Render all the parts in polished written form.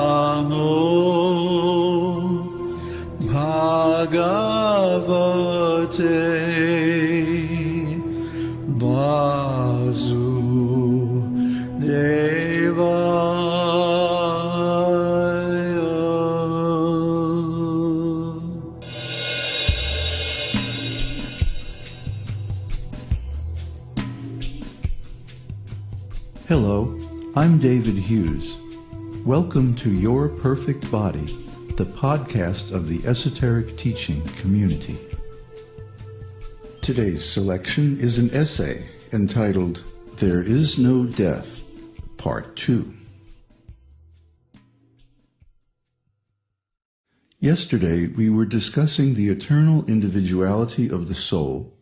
Bhagavate Vasudevaya. Hello, I'm David Hughes. Welcome to Your Perfect Body, the podcast of the Esoteric Teaching community. Today's selection is an essay entitled, There Is No Death, Part 2. Yesterday we were discussing the eternal individuality of the soul,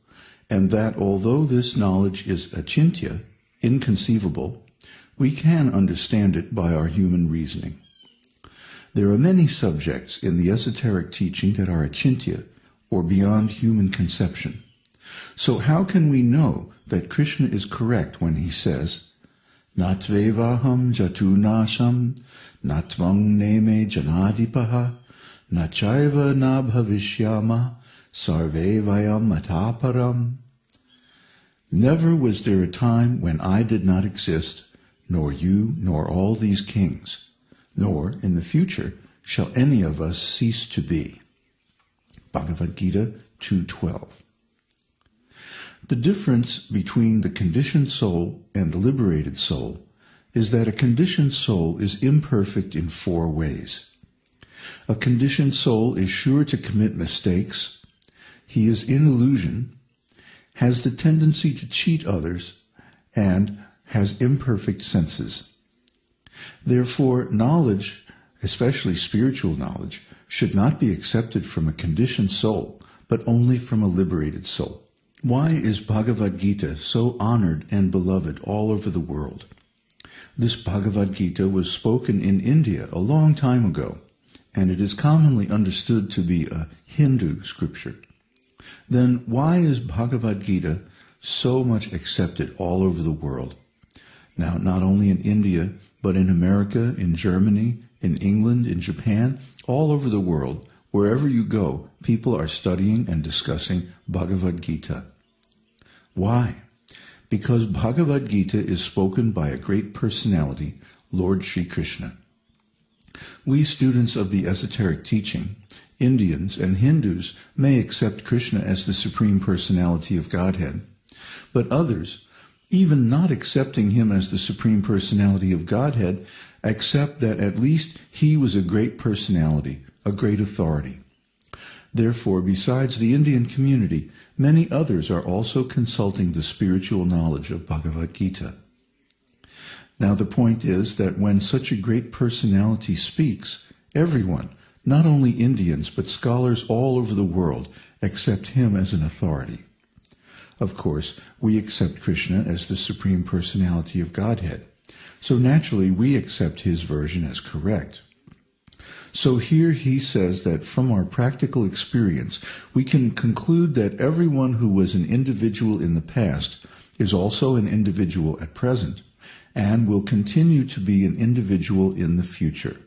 and that although this knowledge is acintya, inconceivable, we can understand it by our human reasoning. There are many subjects in the esoteric teaching that are acintya, or beyond human conception. So how can we know that Kṛṣṇa is correct when he says, "Na evaham jatu nasam, na tvam neme janadhipah, na caiva na bhavisyamah, sarve vayam atah param"? Never was there a time when I did not exist, nor you, nor all these kings, nor in the future shall any of us cease to be. Bhagavad-gītā 2:12. The difference between the conditioned soul and the liberated soul is that a conditioned soul is imperfect in 4 ways. A conditioned soul is sure to commit mistakes, he is in illusion, has the tendency to cheat others, and has imperfect senses. Therefore, knowledge, especially spiritual knowledge, should not be accepted from a conditioned soul, but only from a liberated soul. Why is Bhagavad-gītā so honored and beloved all over the world? This Bhagavad-gītā was spoken in India a long time ago, and it is commonly understood to be a Hindu scripture. Then why is Bhagavad-gītā so much accepted all over the world? Now, not only in India, but in America, in Germany, in England, in Japan, all over the world, wherever you go, people are studying and discussing Bhagavad-gītā. Why? Because Bhagavad-gītā is spoken by a great personality, Lord Sri Kṛṣṇa. We students of the esoteric teaching, Indians and Hindus, may accept Kṛṣṇa as the Supreme Personality of Godhead, but others, even not accepting him as the Supreme Personality of Godhead, accept that at least he was a great personality, a great authority. Therefore, besides the Indian community, many others are also consulting the spiritual knowledge of Bhagavad-gītā. Now the point is that when such a great personality speaks, everyone, not only Indians, but scholars all over the world, accept him as an authority. Of course, we accept Kṛṣṇa as the Supreme Personality of Godhead, so naturally we accept his version as correct. So here he says that from our practical experience, we can conclude that everyone who was an individual in the past is also an individual at present, and will continue to be an individual in the future.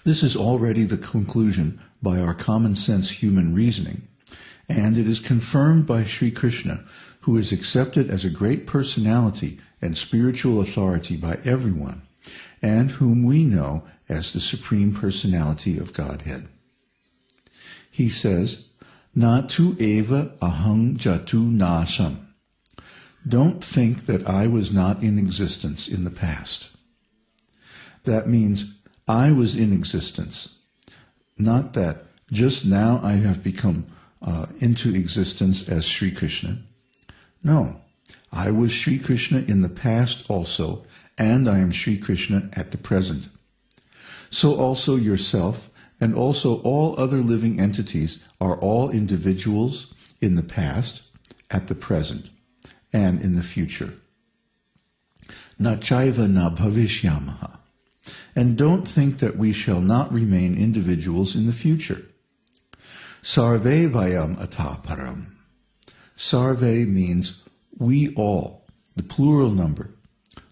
This is already the conclusion by our common sense human reasoning, and it is confirmed by Sri Kṛṣṇa, who is accepted as a great personality and spiritual authority by everyone, and whom we know as the Supreme Personality of Godhead. He says, "Na tu evaham jatu nasam." Don't think that I was not in existence in the past. That means I was in existence, not that just now I have become into existence as Sri Kṛṣṇa. No, I was Sri Kṛṣṇa in the past also, and I am Sri Kṛṣṇa at the present. So also yourself and also all other living entities are all individuals in the past, at the present, and in the future. Na caiva na bhavisyamah. And don't think that we shall not remain individuals in the future. Sarve vayam atah param. Sarve means we all, the plural number.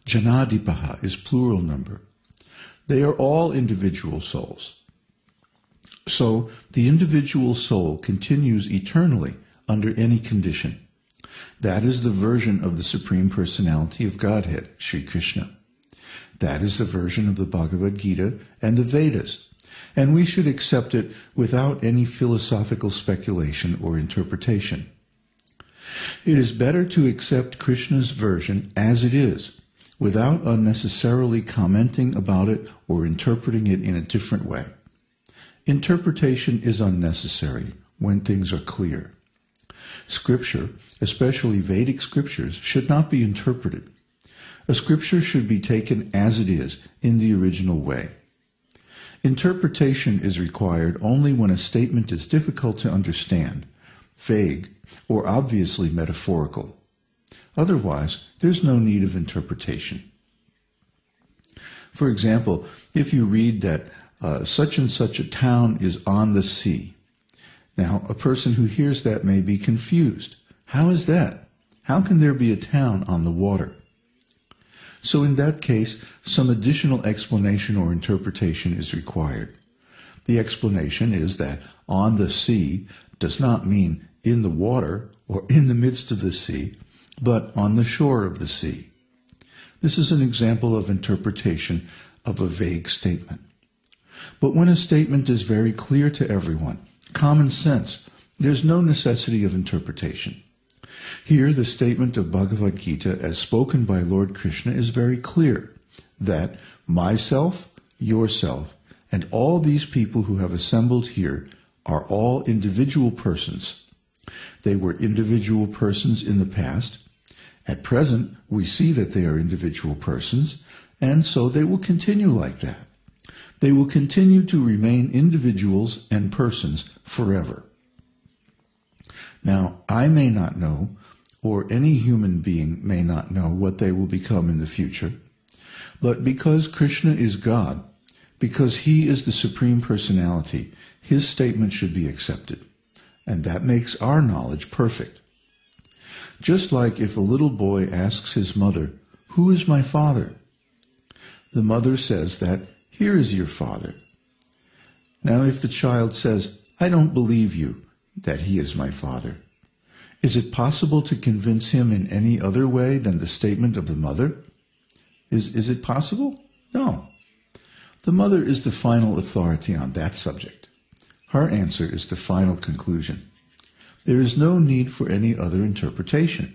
Janadhipah is plural number. They are all individual souls. So the individual soul continues eternally under any condition. That is the version of the Supreme Personality of Godhead, Sri Kṛṣṇa. That is the version of the Bhagavad-gītā and the Vedas, and we should accept it without any philosophical speculation or interpretation. It is better to accept Krishna's version as it is, without unnecessarily commenting about it or interpreting it in a different way. Interpretation is unnecessary when things are clear. Scripture, especially Vedic scriptures, should not be interpreted. A scripture should be taken as it is, in the original way. Interpretation is required only when a statement is difficult to understand, vague, or obviously metaphorical. Otherwise, there's no need of interpretation. For example, if you read that such and such a town is on the sea. Now, a person who hears that may be confused. How is that? How can there be a town on the water? So in that case, some additional explanation or interpretation is required. The explanation is that on the sea does not mean in the water or in the midst of the sea, but on the shore of the sea. This is an example of interpretation of a vague statement. But when a statement is very clear to everyone, common sense, there's no necessity of interpretation. Here, the statement of Bhagavad-gītā as spoken by Lord Kṛṣṇa is very clear, that myself, yourself, and all these people who have assembled here are all individual persons. They were individual persons in the past. At present, we see that they are individual persons, and so they will continue like that. They will continue to remain individuals and persons forever. Now, I may not know, or any human being may not know what they will become in the future, but because Kṛṣṇa is God, because he is the Supreme Personality, his statement should be accepted, and that makes our knowledge perfect. Just like if a little boy asks his mother, "Who is my father?" The mother says that, "Here is your father." Now if the child says, "I don't believe you that he is my father," is it possible to convince him in any other way than the statement of the mother? Is it possible? No. The mother is the final authority on that subject. Her answer is the final conclusion. There is no need for any other interpretation.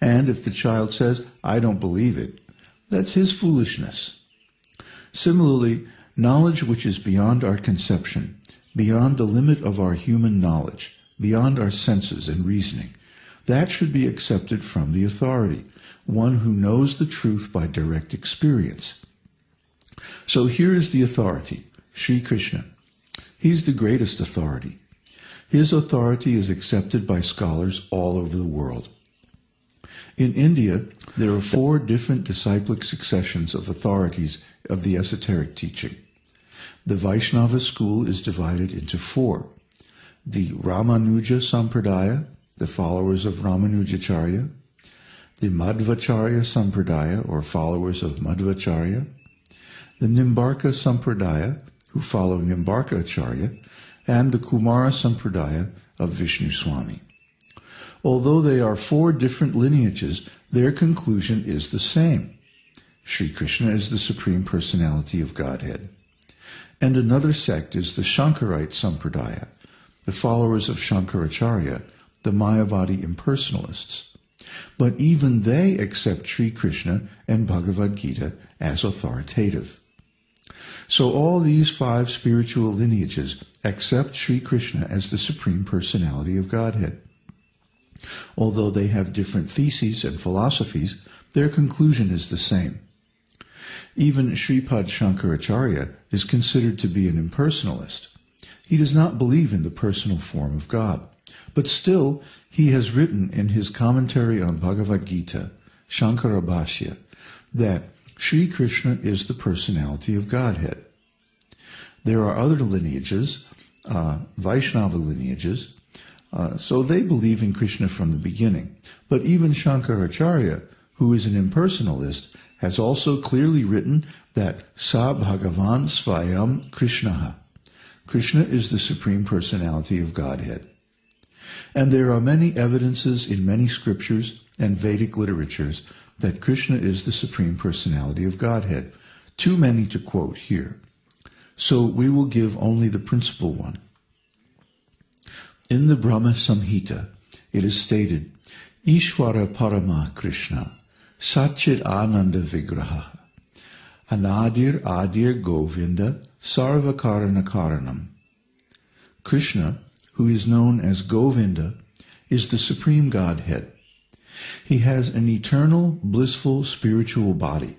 And if the child says, "I don't believe it," that's his foolishness. Similarly, knowledge which is beyond our conception, beyond the limit of our human knowledge, beyond our senses and reasoning, that should be accepted from the authority, one who knows the truth by direct experience. So here is the authority, Sri Kṛṣṇa. He's the greatest authority. His authority is accepted by scholars all over the world. In India, there are 4 different disciplic successions of authorities of the esoteric teaching. The Vaishnava school is divided into 4. The Ramanuja Sampradaya, the followers of Ramanujacharya, the Madhvacharya Sampradaya, or followers of Madhvacharya, the Nimbarka Sampradaya, who follow Nimbarka Acharya, and the Kumara Sampradaya of Vishnu Swami. Although they are 4 different lineages, their conclusion is the same. Sri Kṛṣṇa is the Supreme Personality of Godhead. And another sect is the Shankarite Sampradaya, the followers of Shankaracharya, the Mayavadi impersonalists. But even they accept Sri Kṛṣṇa and Bhagavad-gītā as authoritative. So all these 5 spiritual lineages accept Sri Kṛṣṇa as the Supreme Personality of Godhead. Although they have different theses and philosophies, their conclusion is the same. Even Sripad Shankaracharya is considered to be an impersonalist. He does not believe in the personal form of God, but still he has written in his commentary on Bhagavad-gītā, Shankara Bhashya, that Sri Kṛṣṇa is the personality of Godhead. There are other lineages, Vaishnava lineages, so they believe in Kṛṣṇa from the beginning. But even Shankaracharya, who is an impersonalist, has also clearly written that Sa Bhagavan Svayam Kṛṣṇah. Kṛṣṇa is the Supreme Personality of Godhead. And there are many evidences in many scriptures and Vedic literatures that Kṛṣṇa is the Supreme Personality of Godhead. Too many to quote here. So we will give only the principal one. In the Brahma Samhita, it is stated, Ishvara Parama Kṛṣṇa, Satchit Ananda Vigraha, Anadir Adir Govinda, Sarva Karana Karanam. Kṛṣṇa, who is known as Govinda, is the Supreme Godhead. He has an eternal, blissful, spiritual body.